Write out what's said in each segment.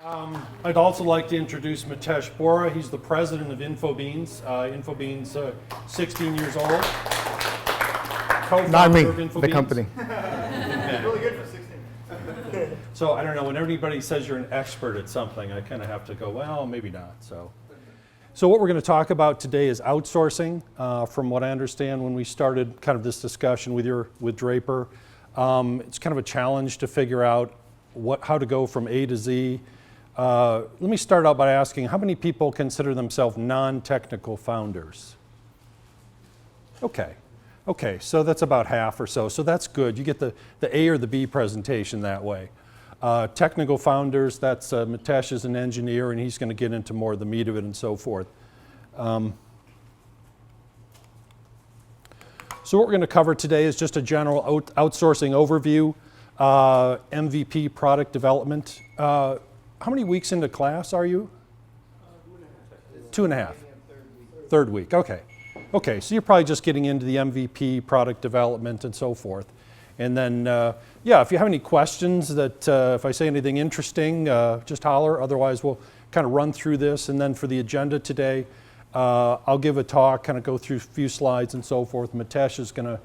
I'd also like to introduce Mitesh Bora. He's the president of InfoBeans. InfoBeans, 16 years old. Not me, of InfoBeans. the company. Really good for 16. So I don't know, when everybody says you're an expert at something, I kind of have to go, well, maybe not. So what we're going to talk about today is outsourcing. From what I understand, when we started kind of this discussion with Draper, it's kind of a challenge to figure out how to go from A to Z. Let me start out by asking, how many people consider themselves non-technical founders? Okay, so that's about half or so. So that's good. You get the A or the B presentation that way. Technical founders, that's Mitesh is an engineer, and he's going to get into more of the meat of it and so forth. So what we're going to cover today is just a general outsourcing overview, MVP product development. How many weeks into class are you? 2.5. Third week, okay. Okay, so you're probably just getting into the MVP product development and so forth. And then, yeah, if you have any questions that, if I say anything interesting, just holler. Otherwise, we'll kind of run through this. And then for the agenda today, I'll give a talk, kind of go through a few slides and so forth. Mitesh is going to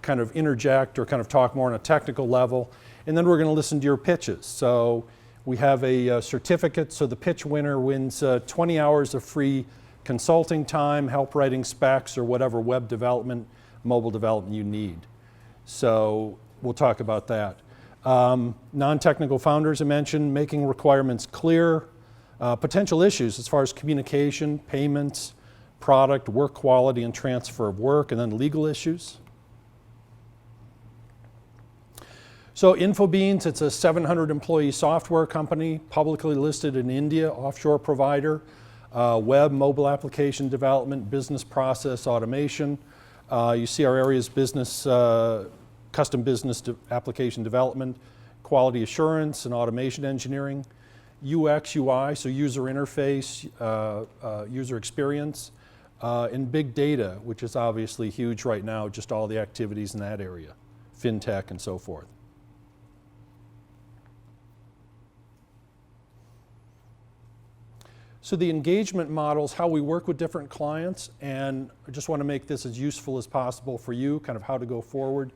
kind of interject or kind of talk more on a technical level. And then we're going to listen to your pitches. So we have a certificate. So the pitch winner wins 20 hours of free consulting time, help writing specs, or whatever web development, mobile development you need. So we'll talk about that. Non-technical founders, I mentioned, making requirements clear, potential issues as far as communication, payments, product, work quality, and transfer of work, and then legal issues. So InfoBeans, it's a 700-employee software company, publicly listed in India, offshore provider. Web, mobile application development, business process automation. You see our areas: business, custom business application development, quality assurance, and automation engineering. UX, UI, so user interface, user experience, and big data, which is obviously huge right now, just all the activities in that area, fintech and so forth. So the engagement models, how we work with different clients, and I just want to make this as useful as possible for you, kind of how to go forward.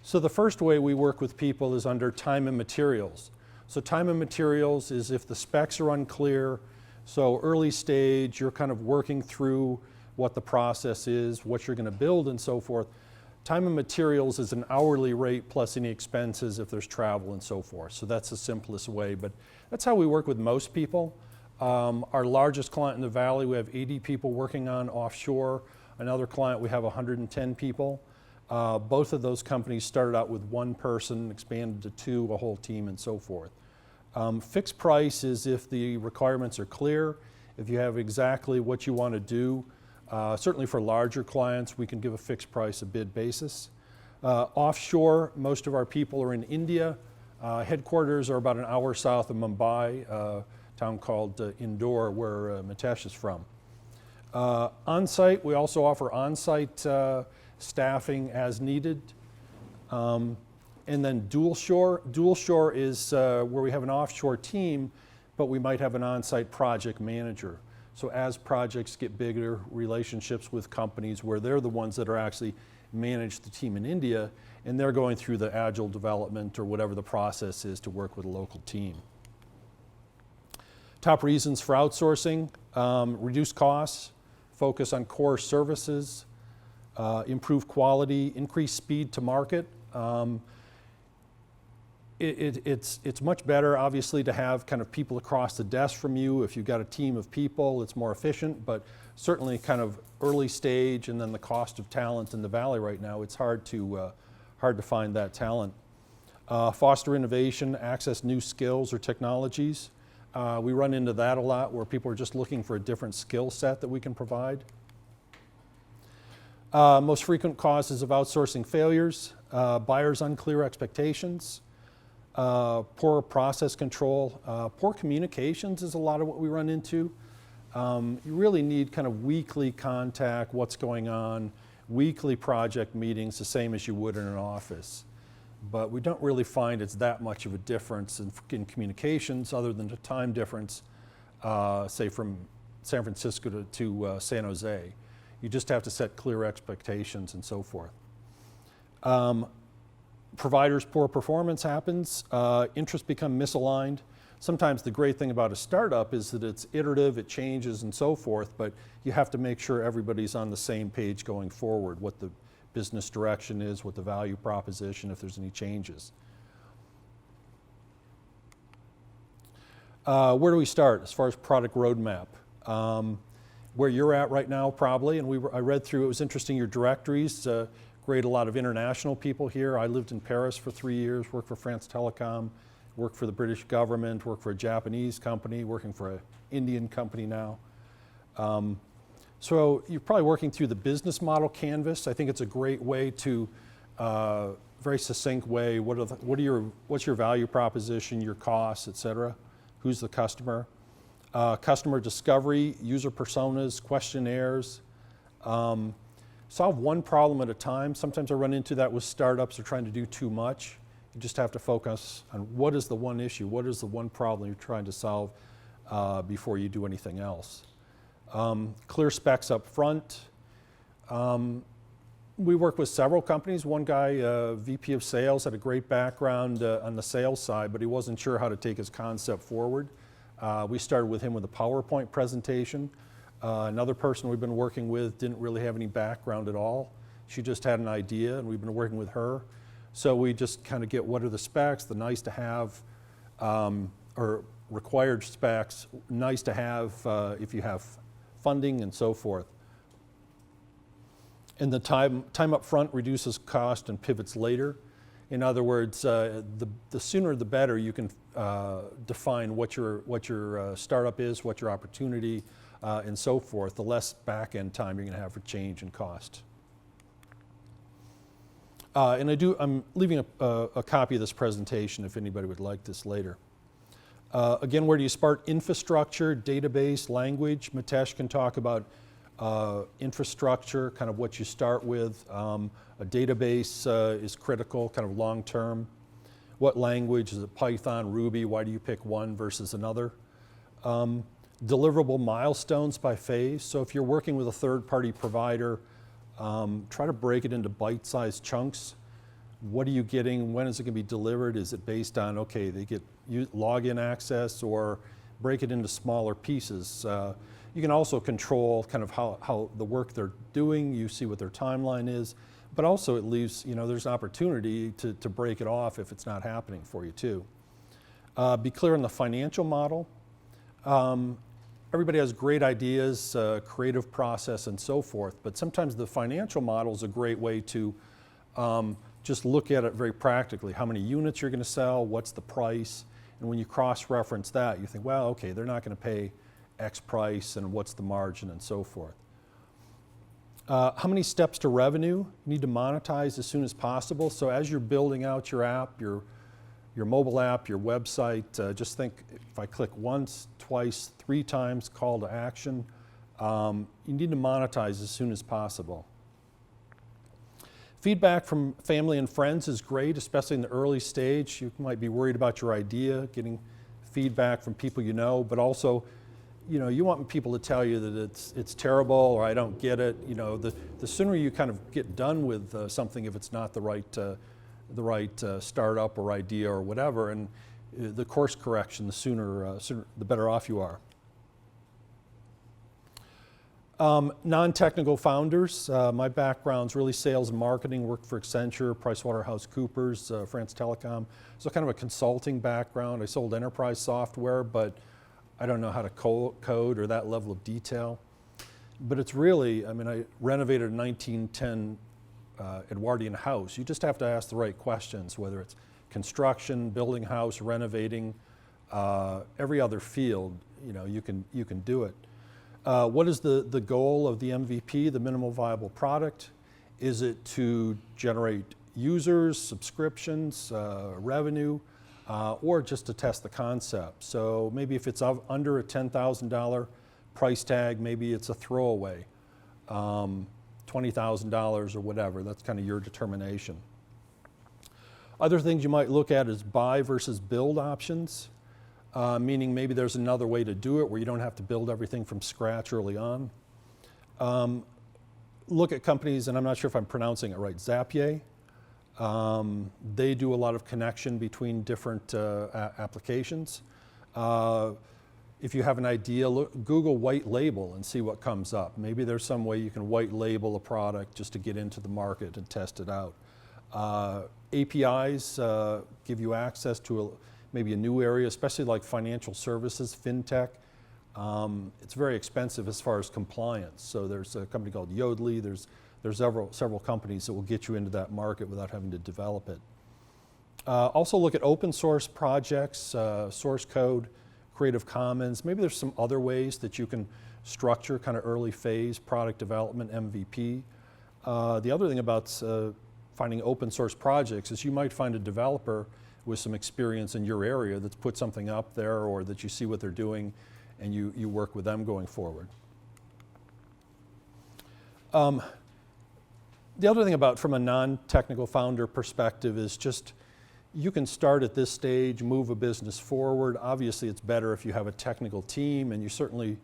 So the first way we work with people is under time and materials. So time and materials is if the specs are unclear, so early stage, you're kind of working through what the process is, what you're going to build and so forth. Time and materials is an hourly rate plus any expenses if there's travel and so forth. So that's the simplest way, but that's how we work with most people. Our largest client in the Valley, we have 80 people working on offshore. Another client, we have 110 people. Both of those companies started out with one person, expanded to two, a whole team, and so forth. Fixed price is if the requirements are clear, if you have exactly what you want to do. Certainly for larger clients, we can give a fixed price, a bid basis. Offshore, most of our people are in India. Headquarters are about an hour south of Mumbai. Town called Indore, where Mitesh is from. On-site, we also offer on-site staffing as needed. And then dual shore. Dual shore is where we have an offshore team, but we might have an on-site project manager. So as projects get bigger, relationships with companies where they're the ones that are actually manage the team in India, and they're going through the agile development or whatever the process is to work with a local team. Top reasons for outsourcing: reduce costs, focus on core services, improve quality, increase speed to market. It's much better, obviously, to have kind of people across the desk from you. If you've got a team of people, it's more efficient, but certainly kind of early stage, and then the cost of talent in the Valley right now, it's hard to find that talent. Foster innovation, access new skills or technologies. We run into that a lot where people are just looking for a different skill set that we can provide. Most frequent causes of outsourcing failures: buyers' unclear expectations, poor process control, poor communications is a lot of what we run into. You really need kind of weekly contact, what's going on, weekly project meetings, the same as you would in an office. but we don't really find it's that much of a difference in communications other than the time difference, say from San Francisco to San Jose. You just have to set clear expectations and so forth. Providers' poor performance happens, interests become misaligned. Sometimes the great thing about a startup is that it's iterative, it changes and so forth, but you have to make sure everybody's on the same page going forward, what the business direction is, what the value proposition, if there's any changes. Where do we start as far as product roadmap? Where you're at right now probably, and I read through, it was interesting, your directories, great, a lot of international people here. I lived in Paris for 3 years, worked for France Telecom, worked for the British government, worked for a Japanese company, working for an Indian company now. So you're probably working through the business model canvas. I think it's a great way to, very succinct way, what's your value proposition, your costs, et cetera, who's the customer. Customer discovery, user personas, questionnaires. Solve one problem at a time. Sometimes I run into that with startups, they're trying to do too much. You just have to focus on what is the one issue, what is the one problem you're trying to solve before you do anything else. Clear specs up front. We work with several companies. One guy, VP of sales, had a great background on the sales side, but he wasn't sure how to take his concept forward. We started with him with a PowerPoint presentation. Another person we've been working with didn't really have any background at all. She just had an idea, and we've been working with her. So we just kind of get what are the specs, the nice to have, or required specs, nice to have if you have funding and so forth. And the time up front reduces cost and pivots later. In other words, the sooner the better you can define what your startup is, what your opportunity, and so forth, the less back-end time you're going to have for change and cost. And I'm leaving a copy of this presentation if anybody would like this later. Again, where do you start? Infrastructure, database, language. Mitesh can talk about infrastructure, kind of what you start with. A database is critical, kind of long-term. What language? Is it Python, Ruby? Why do you pick one versus another? Deliverable milestones by phase. So if you're working with a third-party provider, try to break it into bite-sized chunks. What are you getting? When is it going to be delivered? Is it based on, okay, they get login access, or break it into smaller pieces? You can also control kind of how the work they're doing. You see what their timeline is, but also it leaves, there's an opportunity to break it off if it's not happening for you too. Be clear on the financial model. Everybody has great ideas, creative process and so forth, but sometimes the financial model is a great way to just look at it very practically. How many units you're going to sell, what's the price, and when you cross-reference that, you think, well, okay, they're not going to pay X price, and what's the margin, and so forth. How many steps to revenue? You need to monetize as soon as possible. So as you're building out your app, your mobile app, your website, just think, if I click once, twice, 3 times, call to action, you need to monetize as soon as possible. Feedback from family and friends is great, especially in the early stage. You might be worried about your idea, getting feedback from people you know, but also, you want people to tell you that it's terrible, or I don't get it. The sooner you kind of get done with something, if it's not the right startup or idea or whatever, and the course correction, the sooner the better off you are. Non-technical founders. My background's really sales and marketing. Worked for Accenture, PriceWaterhouseCoopers, France Telecom. So kind of a consulting background. I sold enterprise software, but I don't know how to code or that level of detail. But it's really, I renovated a 1910 Edwardian house. You just have to ask the right questions, whether it's construction, building house, renovating, every other field, you can do it. What is the goal of the MVP, the minimal viable product? Is it to generate users, subscriptions, revenue, or just to test the concept? So maybe if it's under a $10,000 price tag, maybe it's a throwaway, $20,000 or whatever. That's kind of your determination. Other things you might look at is buy versus build options, meaning maybe there's another way to do it where you don't have to build everything from scratch early on. Look at companies, and I'm not sure if I'm pronouncing it right, Zapier. They do a lot of connection between different applications. If you have an idea, Google white label and see what comes up. Maybe there's some way you can white label a product just to get into the market and test it out. APIs give you access to maybe a new area, especially like financial services, fintech. It's very expensive as far as compliance. So there's a company called Yodlee. There's several companies that will get you into that market without having to develop it. Also look at open source projects, source code, Creative Commons. Maybe there's some other ways that you can structure kind of early phase product development, MVP. The other thing about finding open source projects is you might find a developer with some experience in your area that's put something up there, or that you see what they're doing and you work with them going forward. The other thing about from a non-technical founder perspective is just you can start at this stage, move a business forward. Obviously it's better if you have a technical team, and you certainly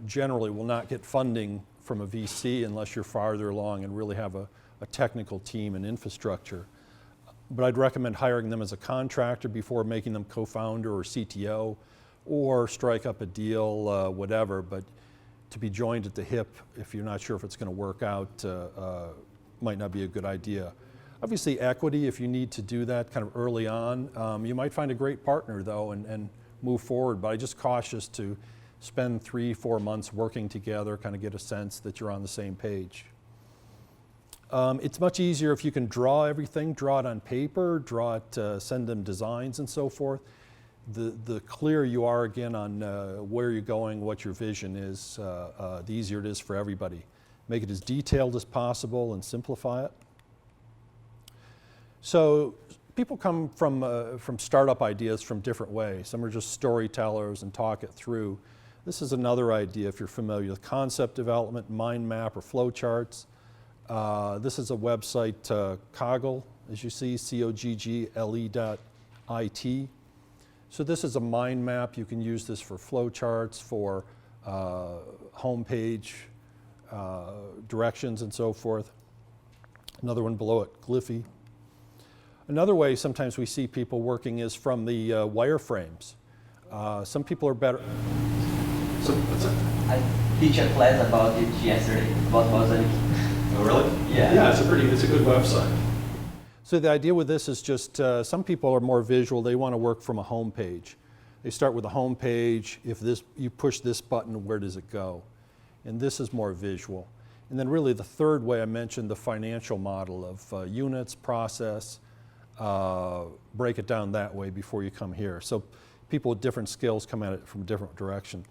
generally will not get funding from a VC unless you're farther along and really have a technical team and infrastructure. But I'd recommend hiring them as a contractor before making them co-founder or CTO, or strike up a deal, whatever. But to be joined at the hip, if you're not sure if it's going to work out, might not be a good idea. Obviously equity, if you need to do that kind of early on. You might find a great partner though and move forward, but I'm just cautious to spend 3-4 months working together, kind of get a sense that you're on the same page. It's much easier if you can draw everything, draw it on paper, draw it, send them designs and so forth. The clearer you are again on where you're going, what your vision is, the easier it is for everybody. Make it as detailed as possible and simplify it. So people come from startup ideas from different ways. Some are just storytellers and talk it through. This is another idea if you're familiar with concept development, mind map, or flowcharts. This is a website, Coggle, as you see, coggle.it. So this is a mind map. You can use this for flowcharts, for homepage directions and so forth. Another one below it, Glyphy. Another way sometimes we see people working is from the wireframes. Some people are better. So what's that? I teach a class about it yesterday, about Mosaic. Oh, really? Yeah. Yeah, it's a good website. So the idea with this is just some people are more visual. They want to work from a home page. They start with a home page. If you push this button, where does it go? And this is more visual. And then really the third way I mentioned the financial model of units, process, break it down that way before you come here. So people with different skills come at it from a different direction.